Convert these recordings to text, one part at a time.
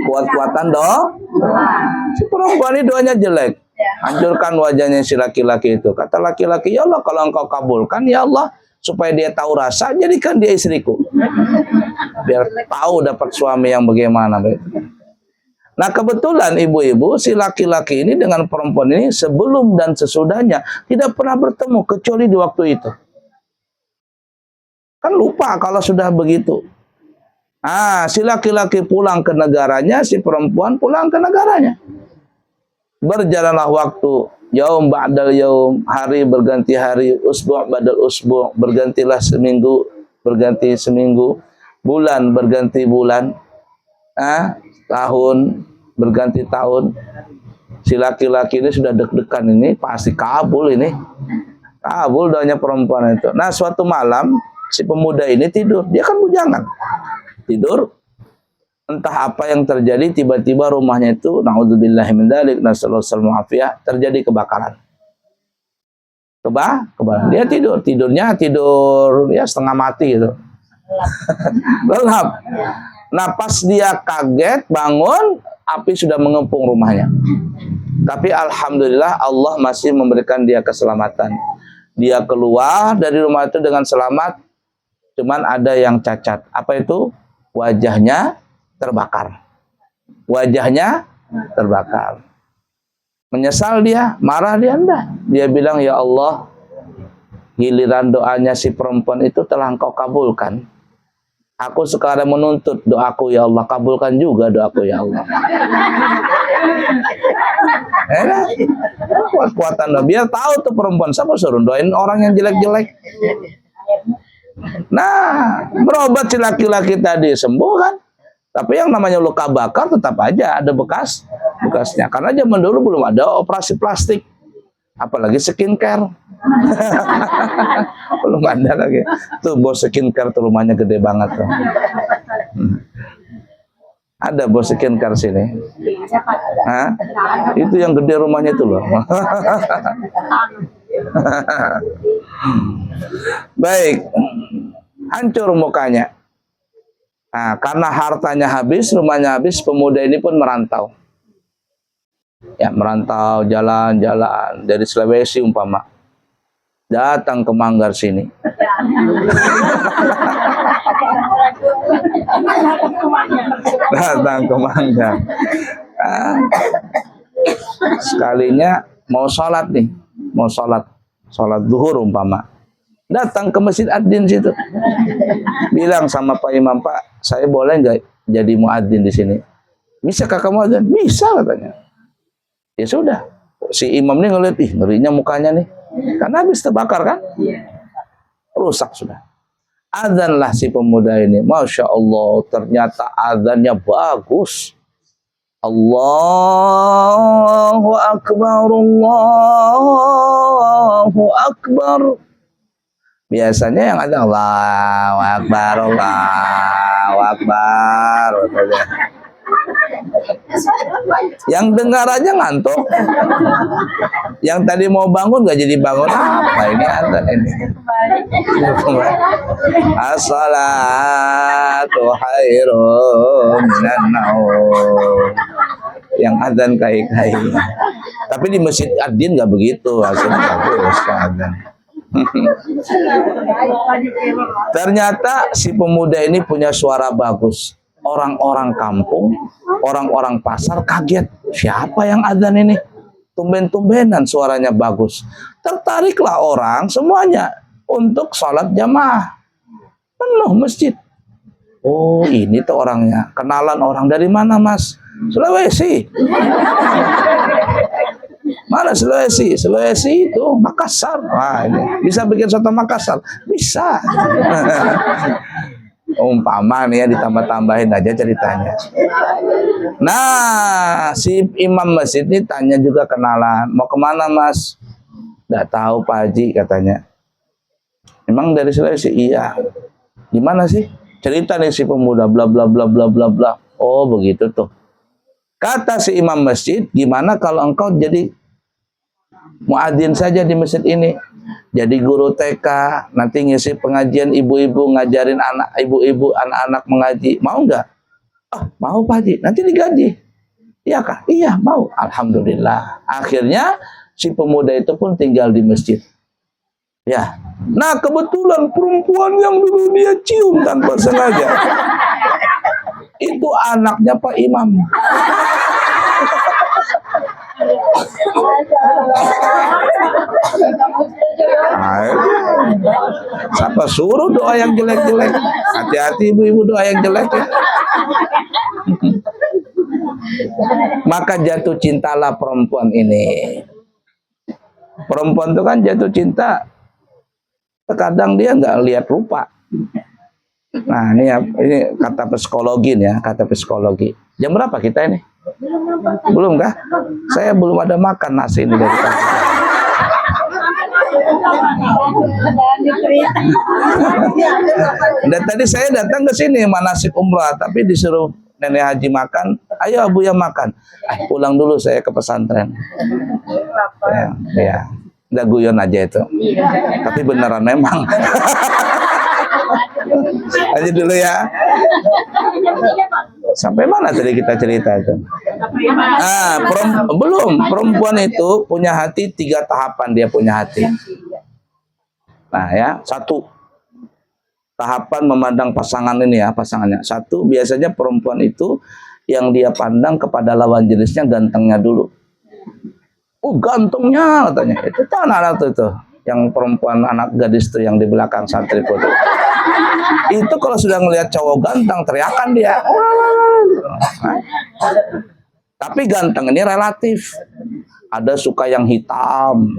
Kuat-kuatan si perempuan ini doanya jelek. Hancurkan wajahnya si laki-laki itu. Kata laki-laki, ya Allah kalau engkau kabulkan, ya Allah, supaya dia tahu rasa, jadikan dia istriku. Biar tahu dapat suami yang bagaimana. Nah kebetulan ibu-ibu, si laki-laki ini dengan perempuan ini sebelum dan sesudahnya tidak pernah bertemu kecuali di waktu itu. Kan lupa kalau sudah begitu. Si laki-laki pulang ke negaranya, si perempuan pulang ke negaranya. Berjalanlah waktu, yaum ba'dal yaum, hari berganti hari, usbu' ba'dal usbu', bergantilah seminggu, berganti seminggu, bulan berganti bulan, tahun berganti tahun. Si laki-laki ini sudah deg-degan, ini pasti kabul ini. Kabul doanya perempuan itu. Nah suatu malam, si pemuda ini tidur, dia kan bujangan. Tidur, entah apa yang terjadi, tiba-tiba rumahnya itu, na'udzubillahi min dzalik, nasallallahu alaihi terjadi kebakaran. Kebakaran. Dia tidurnya tidur ya setengah mati gitu. Gelap. Nah pas dia kaget bangun, api sudah mengepung rumahnya. Tapi alhamdulillah Allah masih memberikan dia keselamatan. Dia keluar dari rumah itu dengan selamat. Cuman ada yang cacat. Apa itu? Wajahnya terbakar. Wajahnya terbakar. Menyesal dia, marah dia enggak. Dia bilang, ya Allah, giliran doanya si perempuan itu telah engkau kabulkan. Aku sekarang menuntut doaku, ya Allah, kabulkan juga doaku, ya Allah. Kuat-kuatan, biar tahu tuh perempuan, siapa suruh doain orang yang jelek-jelek. Nah, berobat si laki-laki tadi sembuh kan. Tapi yang namanya luka bakar tetap aja ada bekasnya. Karena zaman dulu belum ada operasi plastik, apalagi skincare. Belum ada lagi. Tuh bos skincare tuh rumahnya gede banget tuh. Ada bos skincare sini. Itu yang gede rumahnya itu loh. Baik, hancur mukanya. Nah, karena hartanya habis, rumahnya habis, pemuda ini pun merantau. Ya, merantau, jalan-jalan dari Sulawesi umpama. Datang ke Manggar sini. Datang ke Manggar. Sekalinya mau sholat nih, mau sholat zuhur umpama. Datang ke Masjid Ad-Din situ. Bilang sama Pak Imam, Pak, saya boleh nggak jadi muadzin di sini? Bisa kakak muadzin? Bisa katanya. Ya sudah. Si imam ini ngeliat, ngerinya mukanya nih. Karena habis terbakar kan? Rusak sudah. Adzanlah si pemuda ini. Masya Allah, ternyata adzannya bagus. Allahu Akbar, Allahu Akbar. Biasanya yang ada Allahu Akbar, Allahu Akbar. Yang dengar aja ngantuk. Yang tadi mau bangun gak jadi bangun. Apa ini ada ini? As-salatu khairum minan naum. Yang adzan kai-kai. Tapi di Masjid Ad-Din gak begitu. Hasilnya bagus adzan. Ternyata si pemuda ini punya suara bagus. Orang-orang kampung, orang-orang pasar kaget. Siapa yang adzan ini? Tumben-tumbenan suaranya bagus. Tertariklah orang semuanya untuk sholat jamaah. Penuh masjid. Oh, ini tuh orangnya. Kenalan orang dari mana, Mas? Sulawesi. Mana Sulawesi? Sulawesi itu Makassar. Wah, ini bisa bikin soto Makassar? Bisa. Umpama nih ya, ditambah-tambahin aja ceritanya. Nah, si imam masjid ini tanya juga kenalan. Mau kemana, Mas? Nggak tahu, Pak Haji, katanya. Emang dari Sulawesi? Iya. Gimana sih? Cerita nih si pemuda, bla bla bla bla bla bla. Oh, begitu tuh. Kata si imam masjid, gimana kalau engkau jadi muadzin saja di masjid ini? Jadi guru TK, nanti ngisi pengajian ibu-ibu, ngajarin anak ibu-ibu, anak-anak mengaji. Mau nggak? Mau Pak Haji, nanti digaji. Iya kah? Iya, mau. Alhamdulillah. Akhirnya si pemuda itu pun tinggal di masjid. Ya. Nah, kebetulan perempuan yang dulu dia cium tanpa sengaja itu anaknya Pak Imam. Siapa suruh doa yang jelek-jelek? Hati-hati ibu-ibu doa yang jelek ya. Maka jatuh cintalah perempuan ini. Perempuan itu kan jatuh cinta, terkadang dia nggak lihat rupa. Nah ini kata psikologi nih ya, kata psikologi. Jam berapa kita ini? Belum kah? Saya belum ada makan nasi ini dari tadi. Dan tadi saya datang ke sini manasik umrah, tapi disuruh nenek haji makan. Ayo Abu ya makan. Pulang dulu saya ke pesantren. Ya, udah guyon aja itu. Tapi beneran memang. Aja dulu ya. Sampai mana tadi kita cerita itu? Belum. Perempuan itu punya hati 3 tahapan dia punya hati. Nah ya, 1 tahapan memandang pasangan ini ya, pasangannya. 1, biasanya perempuan itu yang dia pandang kepada lawan jenisnya gantengnya dulu. Gantengnya katanya. Itu tuh anak-anak itu. Yang perempuan anak gadis tuh yang di belakang santri itu. Itu kalau sudah ngelihat cowok ganteng teriakan dia. Tapi ganteng ini relatif. Ada suka yang hitam,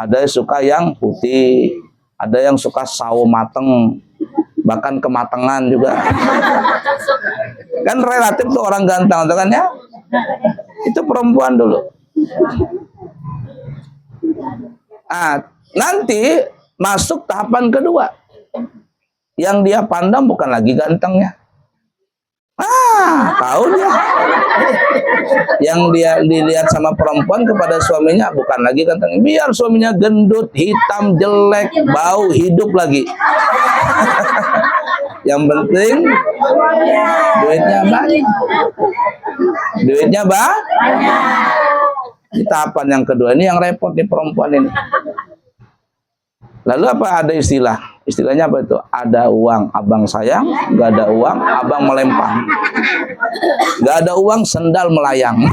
ada suka yang putih, ada yang suka sawo mateng, bahkan kematangan juga. Kan relatif tuh orang ganteng tuh kan ya. Itu perempuan dulu. Nanti masuk tahapan kedua. Yang dia pandang bukan lagi gantengnya. Tahu dia. Yang dia dilihat sama perempuan kepada suaminya bukan lagi ganteng. Biar suaminya gendut, hitam, jelek, bau, hidup lagi. Yang penting duitnya banyak. Duitnya banyak. Di tahapan yang kedua ini yang repot nih perempuan ini. Lalu apa ada istilah? Istilahnya apa itu? Ada uang abang sayang, nggak ada uang abang melempang. Nggak ada uang sendal melayang.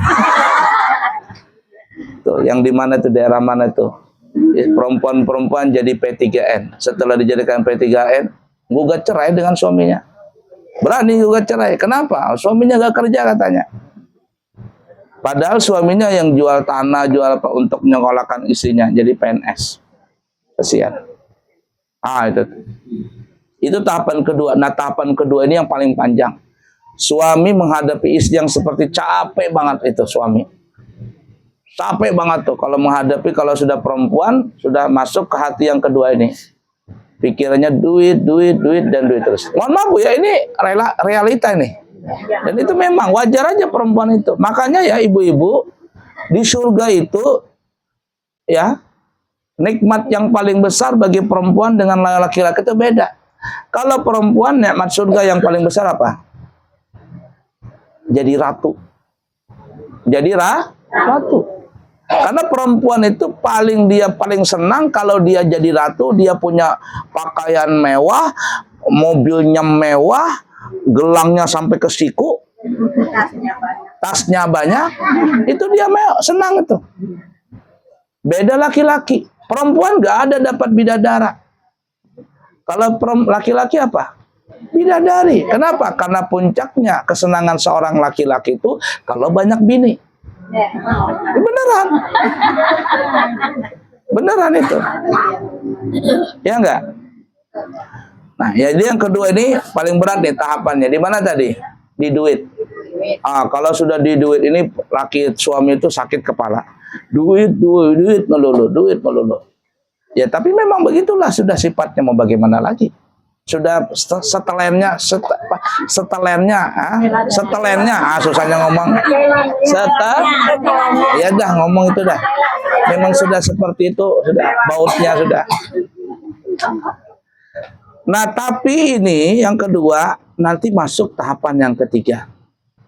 Tuh, yang di mana tuh, daerah mana tuh? Perempuan-perempuan jadi P3N. Setelah dijadikan P3N, gugat cerai dengan suaminya. Berani gugat cerai. Kenapa? Suaminya nggak kerja katanya. Padahal suaminya yang jual tanah, jual apa untuk menyekolahkan istrinya jadi PNS. Kasihan. Itu tahapan kedua. Nah, tahapan kedua ini yang paling panjang. Suami menghadapi istri yang seperti capek banget itu suami. Capek banget tuh kalau menghadapi, kalau sudah perempuan sudah masuk ke hati yang kedua ini. Pikirannya duit, duit, duit dan duit terus. Mohon maaf Bu ya, ini realita ini. Dan itu memang wajar aja perempuan itu. Makanya ya ibu-ibu, di surga itu ya nikmat yang paling besar bagi perempuan dengan laki-laki itu beda. Kalau perempuan nikmat surga yang paling besar apa? Jadi ratu. Jadi ratu. Karena perempuan itu dia paling senang kalau dia jadi ratu, dia punya pakaian mewah, mobilnya mewah, gelangnya sampai ke siku, tasnya banyak, itu dia senang itu. Beda laki-laki. Perempuan nggak ada dapat bidadara. Kalau laki-laki apa? Bidadari. Kenapa? Karena puncaknya kesenangan seorang laki-laki itu kalau banyak bini. Beneran. Beneran itu. Ya enggak? Nah, jadi yang kedua ini paling berat nih tahapannya. Di mana tadi? Di duit. Kalau sudah di duit ini suami itu sakit kepala. Duit melulu. Ya tapi memang begitulah sudah sifatnya, mau bagaimana lagi. Sudah setelennya, susahnya ngomong. Ya dah ngomong itu dah. Memang sudah seperti itu, sudah bautnya sudah. Nah tapi ini yang kedua, nanti masuk tahapan yang ketiga.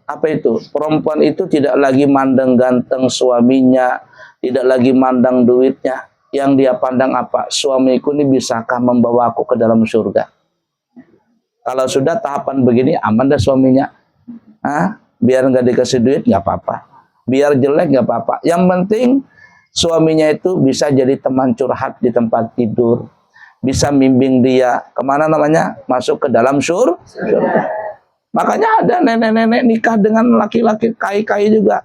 Apa itu? Perempuan itu tidak lagi mandang ganteng suaminya, tidak lagi mandang duitnya. Yang dia pandang apa? Suamiku ini bisakah membawa aku ke dalam surga? Kalau sudah tahapan begini, aman dah suaminya. Biar nggak dikasih duit, nggak apa-apa. Biar jelek, nggak apa-apa. Yang penting suaminya itu bisa jadi teman curhat di tempat tidur. Bisa bimbing dia, kemana namanya? Masuk ke dalam surga. Makanya ada nenek-nenek nikah dengan laki-laki kai-kai juga.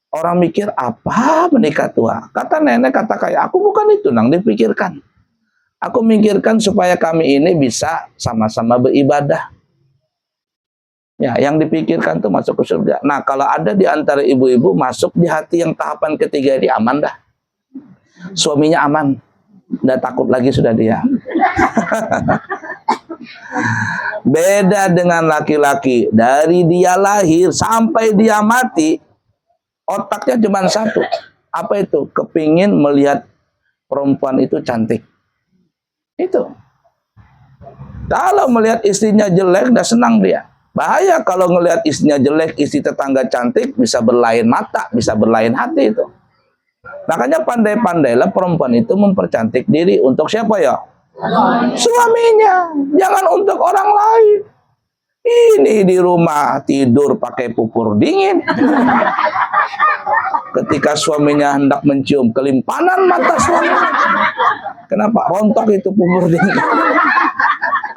Orang mikir, apa menikah tua? Kata nenek, kata kai, aku bukan itu nang dipikirkan. Aku mikirkan supaya kami ini bisa sama-sama beribadah. Ya, yang dipikirkan tuh masuk ke surga. Nah, kalau ada di antara ibu-ibu masuk di hati yang tahapan ketiga ini, aman dah. Suaminya aman. Nggak takut lagi sudah dia. Beda dengan laki-laki. Dari dia lahir sampai dia mati, otaknya cuma satu. Apa itu? Kepingin melihat perempuan itu cantik. Itu. Kalau melihat istrinya jelek, udah senang dia. Bahaya kalau ngelihat istrinya jelek, istri tetangga cantik, bisa berlain mata, bisa berlain hati itu. Makanya pandai-pandailah perempuan itu mempercantik diri. Untuk siapa ya? Suaminya. Jangan untuk orang lain. Ini di rumah tidur pakai pupur dingin. Ketika suaminya hendak mencium, kelimpanan mata suaminya. Kenapa? Rontok itu pupur dingin.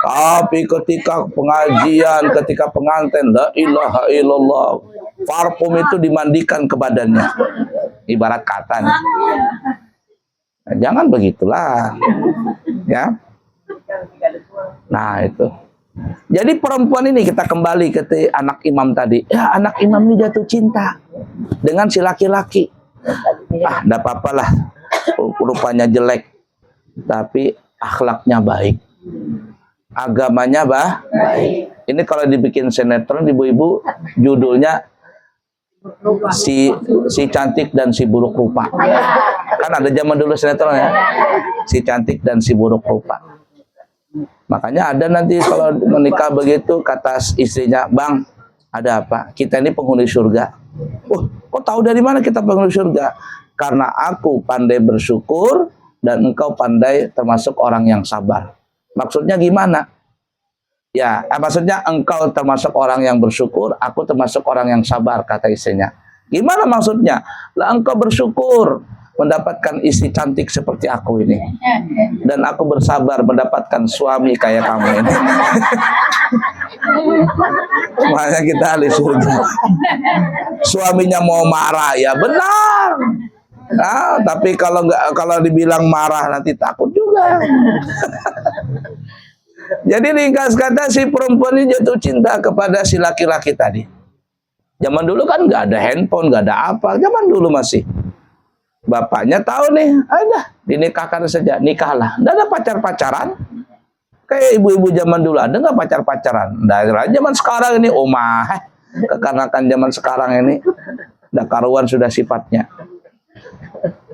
Tapi ketika pengajian, ketika pengantin, la ilaha illallah, parfum itu dimandikan ke badannya. Ibarat kata nih. Nah, jangan begitulah. Ya. Nah, itu. Jadi perempuan ini, kita kembali ke anak imam tadi. Ya, anak imam ini jatuh cinta dengan si laki-laki. Enggak apa-apa lah. Rupanya jelek, tapi akhlaknya baik. Agamanya baik. Ini kalau dibikin sinetron, ibu-ibu, judulnya si cantik dan si buruk rupa. Kan ada zaman dulu sinetron ya, si cantik dan si buruk rupa. Makanya ada nanti kalau menikah begitu, kata istrinya, bang, ada apa? Kita ini penghuni surga. Kok tahu dari mana kita penghuni surga? Karena aku pandai bersyukur dan engkau pandai termasuk orang yang sabar. Maksudnya gimana? Ya, maksudnya engkau termasuk orang yang bersyukur, aku termasuk orang yang sabar, kata istrinya. Gimana maksudnya? Lah engkau bersyukur mendapatkan istri cantik seperti aku ini. Dan aku bersabar mendapatkan suami kayak kamu ini. Makanya kita ahli surga. Suaminya mau marah, ya benar. Nah, tapi kalau dibilang marah nanti takut juga. Jadi ringkas kata, si perempuan ini jatuh cinta kepada si laki-laki tadi. Zaman dulu kan nggak ada handphone, nggak ada apa. Zaman dulu masih. Bapaknya tahu nih, ada dinikahkan saja, nikahlah. Nggak ada pacar-pacaran. Kayak ibu-ibu zaman dulu, ada nggak pacar-pacaran? Nah, zaman sekarang ini, kekanak-kanakan zaman sekarang ini, udah karuan sudah sifatnya.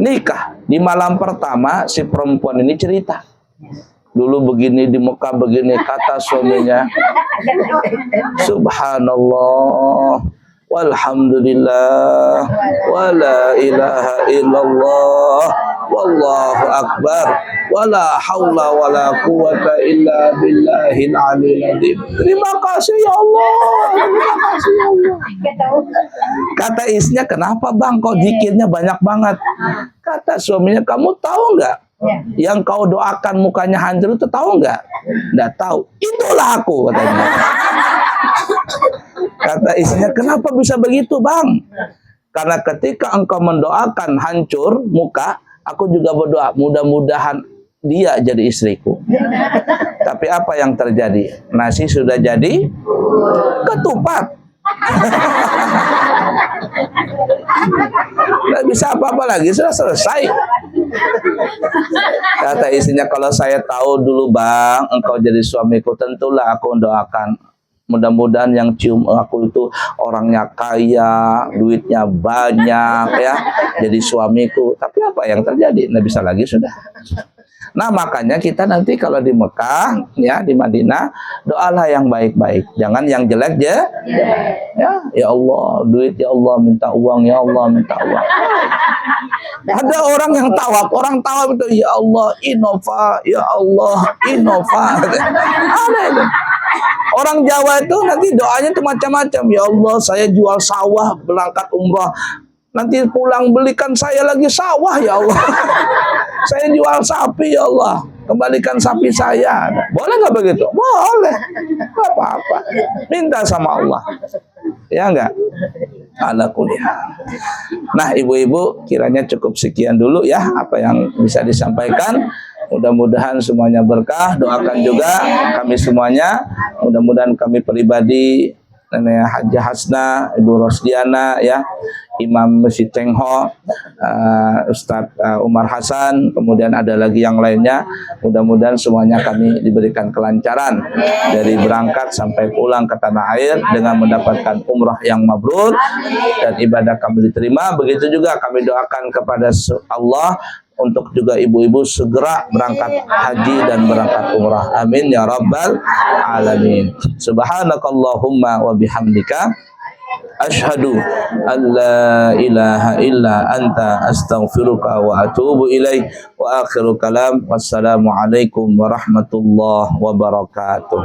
Nikah. Di malam pertama, si perempuan ini cerita. Dulu begini, di Mekah begini, kata suaminya. Subhanallah, walhamdulillah, wala ilaha illallah, wallahu akbar, wala hawla wala quwata illa billahil aliyil azim. Terima kasih ya Allah, terima kasih ya Allah. Kata istrinya, kenapa bang kok zikirnya banyak banget? Kata suaminya, kamu tahu nggak? Yang kau doakan mukanya hancur itu tahu nggak? Nggak tahu. Itulah aku, katanya. Kata istrinya, kenapa bisa begitu bang? Karena ketika engkau mendoakan hancur muka, aku juga berdoa mudah-mudahan dia jadi istriku. Tapi apa yang terjadi? Nasi sudah jadi ketupat. Nggak bisa apa-apa lagi, sudah selesai. Kata istrinya, kalau saya tahu dulu bang, engkau jadi suamiku, tentulah aku mendoakan. Mudah-mudahan yang cium aku itu orangnya kaya, duitnya banyak ya, jadi suamiku. Tapi apa yang terjadi? Nggak bisa lagi sudah. Nah, makanya kita nanti kalau di Mekah, ya di Madinah, doalah yang baik-baik, jangan yang jelek ya. Ya Allah, duit ya Allah, minta uang ya Allah, minta uang. Ada orang yang orang tawaf itu, ya Allah, Innova, ya Allah, Innova. Ada itu. Orang Jawa itu nanti doanya tuh macam-macam. Ya Allah, saya jual sawah berangkat umrah. Nanti pulang belikan saya lagi sawah ya Allah. Saya jual sapi ya Allah. Kembalikan sapi saya. Boleh nggak begitu? Boleh. Nggak apa-apa. Minta sama Allah. Ya enggak? Ala kuliah. Nah, ibu-ibu, kiranya cukup sekian dulu ya apa yang bisa disampaikan. Mudah-mudahan semuanya berkah. Doakan juga kami semuanya. Mudah-mudahan kami pribadi, Nenek Haji Hasna, Ibu Rosdiana, ya, Imam Masjid Cengho, Ustadz Umar Hasan, kemudian ada lagi yang lainnya. Mudah-mudahan semuanya kami diberikan kelancaran dari berangkat sampai pulang ke tanah air dengan mendapatkan umrah yang mabrur dan ibadah kami diterima. Begitu juga kami doakan kepada Allah untuk juga ibu-ibu segera berangkat haji dan berangkat umrah. Amin ya rabbal alamin. Subhanakallahumma wa bihamdika asyhadu an la ilaha illa anta astaghfiruka wa atubu ilaik. Wa akhiru kalam, wassalamu alaikum warahmatullahi wabarakatuh.